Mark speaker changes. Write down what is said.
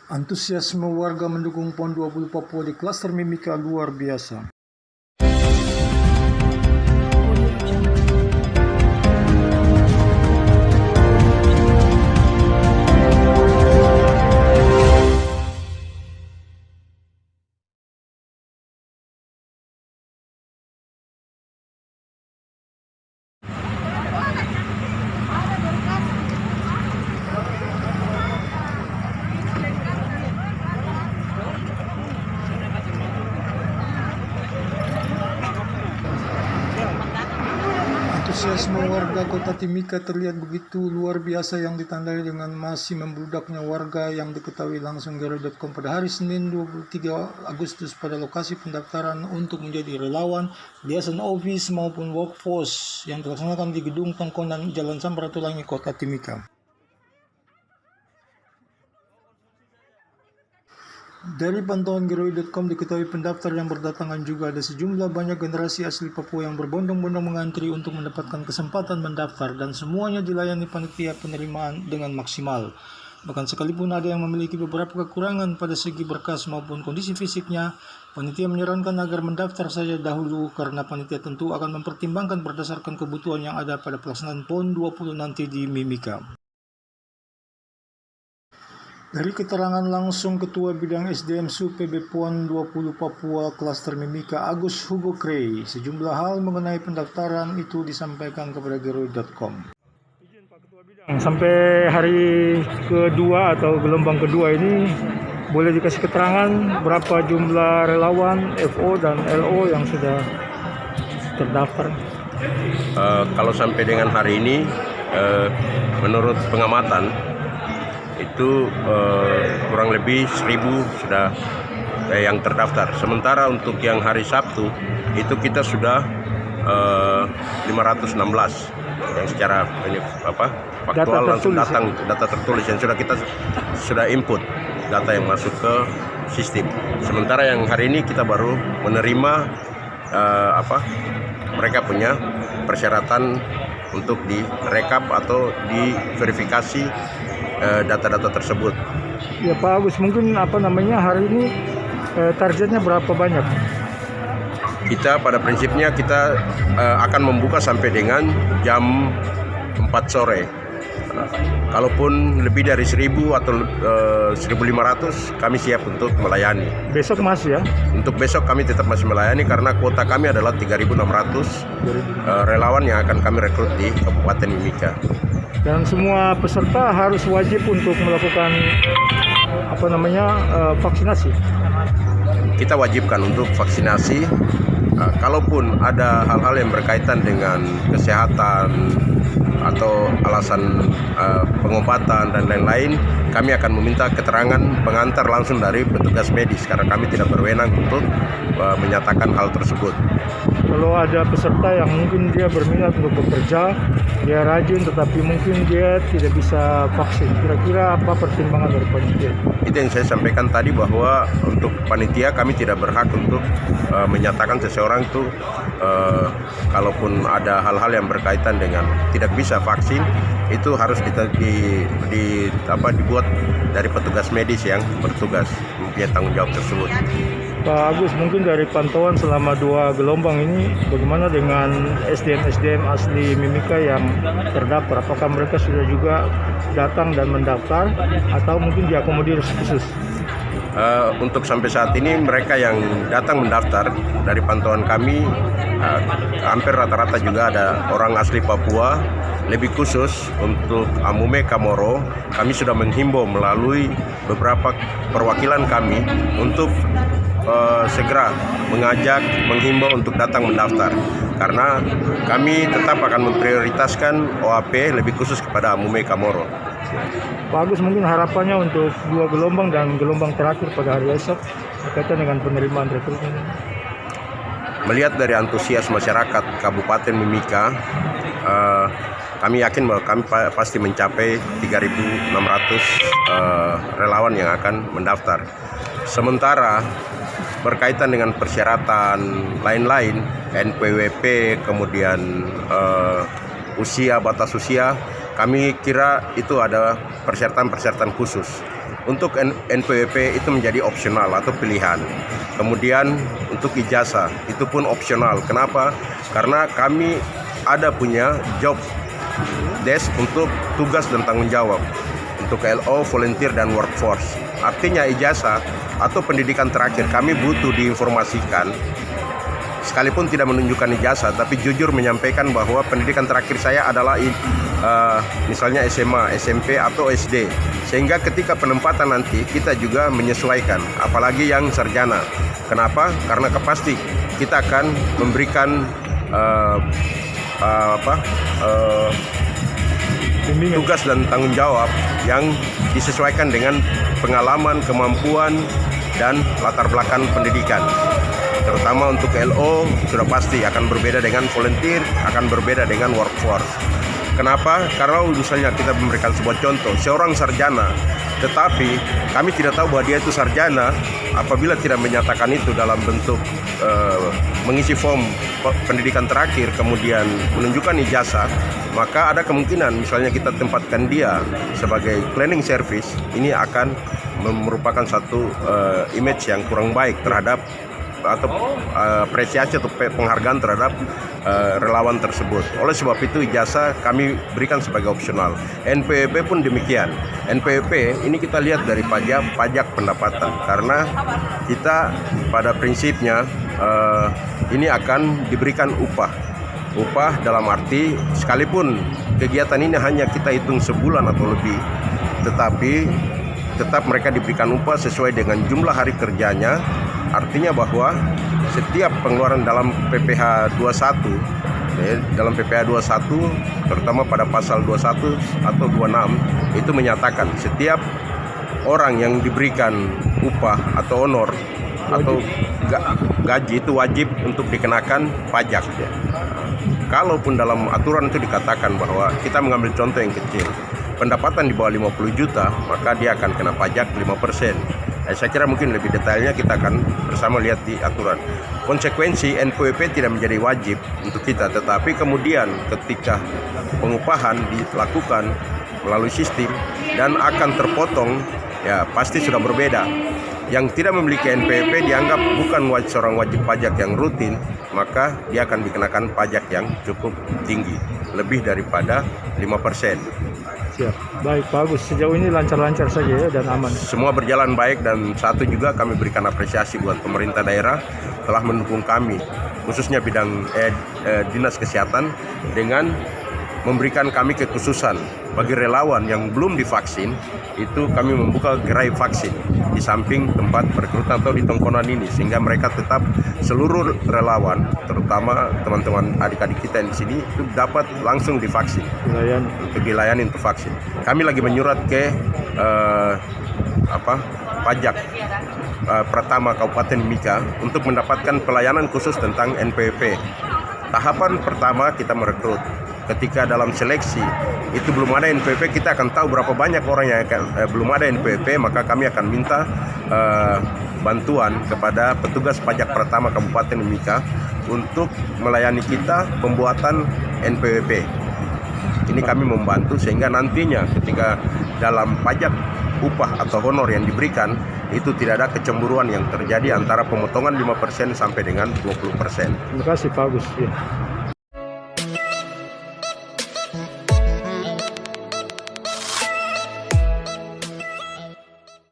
Speaker 1: Antusiasme warga mendukung PON 20 Papua di Klaster Mimika luar biasa. Antusiasme warga Kota Timika terlihat begitu luar biasa yang ditandai dengan masih membludaknya warga yang diketahui langsung Gero.com pada hari Senin 23 Agustus pada lokasi pendaftaran untuk menjadi relawan, liaison office maupun workforce yang dilaksanakan di Gedung Tongkonan Jalan Samratulangi Kota Timika. Dari pantauan Gero.com diketahui pendaftar yang berdatangan juga ada sejumlah banyak generasi asli Papua yang berbondong-bondong mengantri untuk mendapatkan kesempatan mendaftar dan semuanya dilayani panitia penerimaan dengan maksimal. Bahkan sekalipun ada yang memiliki beberapa kekurangan pada segi berkas maupun kondisi fisiknya, panitia menyarankan agar mendaftar saja dahulu karena panitia tentu akan mempertimbangkan berdasarkan kebutuhan yang ada pada pelaksanaan PON 20 nanti di Mimika. Dari keterangan langsung Ketua Bidang SDM SUPB PON 20 Papua Klaster Mimika Agus Hugo Krey, sejumlah hal mengenai pendaftaran itu disampaikan kepada Gero.com.
Speaker 2: Sampai hari kedua atau gelombang kedua ini boleh dikasih keterangan berapa jumlah relawan FO dan LO yang sudah terdaftar?
Speaker 3: Kalau sampai dengan hari ini, menurut pengamatan itu kurang lebih 1.000 sudah yang terdaftar. Sementara untuk yang hari Sabtu itu kita sudah 516 yang secara faktual langsung datang, data tertulis yang sudah input data yang masuk ke sistem. Sementara yang hari ini kita baru menerima mereka punya persyaratan untuk direkap atau diverifikasi data-data tersebut.
Speaker 2: Ya Pak Agus, mungkin hari ini targetnya berapa banyak?
Speaker 3: Kita pada prinsipnya kita akan membuka sampai dengan jam 4 sore. Kalaupun lebih dari 1.000 atau 1.500 kami siap untuk melayani.
Speaker 2: Besok masih ya?
Speaker 3: Untuk besok kami tetap masih melayani karena kuota kami adalah 3.600 relawan yang akan kami rekrut di Kabupaten Mimika.
Speaker 2: Dan semua peserta harus wajib untuk melakukan vaksinasi.
Speaker 3: Kita wajibkan untuk vaksinasi. Kalaupun ada hal-hal yang berkaitan dengan kesehatan atau alasan pengobatan dan lain-lain, kami akan meminta keterangan pengantar langsung dari petugas medis karena kami tidak berwenang untuk menyatakan hal tersebut.
Speaker 2: Kalau ada peserta yang mungkin dia berminat untuk bekerja, dia rajin tetapi mungkin dia tidak bisa vaksin, kira-kira apa pertimbangan dari panitia?
Speaker 3: Itu yang saya sampaikan tadi, bahwa untuk panitia kami tidak berhak untuk menyatakan seseorang itu kalaupun ada hal-hal yang berkaitan dengan tidak bisa vaksin, itu harus dibuat dari petugas medis yang bertugas mempunyai tanggung jawab tersebut.
Speaker 2: Pak Agus, mungkin dari pantauan selama 2 gelombang ini, bagaimana dengan SDM-SDM asli Mimika yang terdaftar? Apakah mereka sudah juga datang dan mendaftar atau mungkin diakomodir khusus?
Speaker 3: Untuk sampai saat ini mereka yang datang mendaftar dari pantauan kami hampir rata-rata juga ada orang asli Papua. Lebih khusus untuk Amume Kamoro, kami sudah menghimbau melalui beberapa perwakilan kami untuk segera menghimbau untuk datang mendaftar karena kami tetap akan memprioritaskan OAP lebih khusus kepada Amume Kamoro.
Speaker 2: Pak Agus, mungkin harapannya untuk 2 gelombang dan gelombang terakhir pada hari esok berkaitan dengan penerimaan rekrutmen.
Speaker 3: Melihat dari antusias masyarakat Kabupaten Mimika, kami yakin bahwa kami pasti mencapai 3.600 relawan yang akan mendaftar. Sementara berkaitan dengan persyaratan lain-lain, NPWP, kemudian batas usia, kami kira itu ada persyaratan-persyaratan khusus. untuk NPWP itu menjadi opsional atau pilihan. Kemudian untuk ijazah itu pun opsional. Kenapa? Karena kami ada punya job desk untuk tugas dan tanggung jawab untuk LO, volunteer, dan workforce. Artinya ijazah atau pendidikan terakhir kami butuh diinformasikan, sekalipun tidak menunjukkan ijazah, tapi jujur menyampaikan bahwa pendidikan terakhir saya adalah misalnya SMA, SMP, atau SD. Sehingga ketika penempatan nanti kita juga menyesuaikan, apalagi yang sarjana. Kenapa? Karena pasti kita akan memberikan tugas dan tanggung jawab yang disesuaikan dengan pengalaman, kemampuan, dan latar belakang pendidikan. Terutama untuk LO sudah pasti akan berbeda dengan volunteer, akan berbeda dengan workforce. Kenapa? Karena misalnya kita memberikan sebuah contoh, seorang sarjana, tetapi kami tidak tahu bahwa dia itu sarjana apabila tidak menyatakan itu dalam bentuk mengisi form pendidikan terakhir, kemudian menunjukkan ijazah, maka ada kemungkinan misalnya kita tempatkan dia sebagai cleaning service, ini akan merupakan satu image yang kurang baik terhadap atau apresiasi atau penghargaan terhadap relawan tersebut. Oleh sebab itu ijazah kami berikan sebagai opsional. NPWP pun demikian. NPWP ini kita lihat dari pajak pendapatan, karena kita pada prinsipnya ini akan diberikan upah dalam arti sekalipun kegiatan ini hanya kita hitung sebulan atau lebih, tetapi tetap mereka diberikan upah sesuai dengan jumlah hari kerjanya. Artinya bahwa setiap pengeluaran dalam PPh 21, dalam PPh 21 terutama pada pasal 21 atau 26 itu menyatakan setiap orang yang diberikan upah atau honor atau gaji itu wajib untuk dikenakan pajak. Kalaupun dalam aturan itu dikatakan bahwa kita mengambil contoh yang kecil, pendapatan di bawah 50 juta, maka dia akan kena pajak 5%. Saya kira mungkin lebih detailnya kita akan bersama lihat di aturan. Konsekuensi NPWP tidak menjadi wajib untuk kita, tetapi kemudian ketika pengupahan dilakukan melalui sistem dan akan terpotong, ya pasti sudah berbeda. Yang tidak memiliki NPWP dianggap bukan seorang wajib pajak yang rutin, maka dia akan dikenakan pajak yang cukup tinggi, lebih daripada 5%.
Speaker 2: Siap. Baik, bagus. Sejauh ini lancar-lancar saja ya dan aman.
Speaker 3: Semua berjalan baik, dan satu juga kami berikan apresiasi buat pemerintah daerah telah mendukung kami, khususnya bidang dinas kesehatan, dengan memberikan kami kekhususan bagi relawan yang belum divaksin. Itu kami membuka gerai vaksin di samping tempat perekrutan atau di tongkonan ini, sehingga mereka tetap seluruh relawan, terutama teman-teman adik-adik kita yang di sini, itu dapat langsung divaksin, dilayani untuk vaksin. Kami lagi menyurat ke pajak Pratama Kabupaten Mimika untuk mendapatkan pelayanan khusus tentang NPWP. Tahapan pertama kita merekrut. Ketika dalam seleksi itu belum ada NPWP, kita akan tahu berapa banyak orang yang belum ada NPWP, maka kami akan minta bantuan kepada petugas pajak Pratama Kabupaten Mimika untuk melayani kita pembuatan NPWP. Ini kami membantu sehingga nantinya ketika dalam pajak upah atau honor yang diberikan itu tidak ada kecemburuan yang terjadi antara pemotongan 5% sampai dengan 20%.
Speaker 2: Terima kasih Pak Agus. Ya.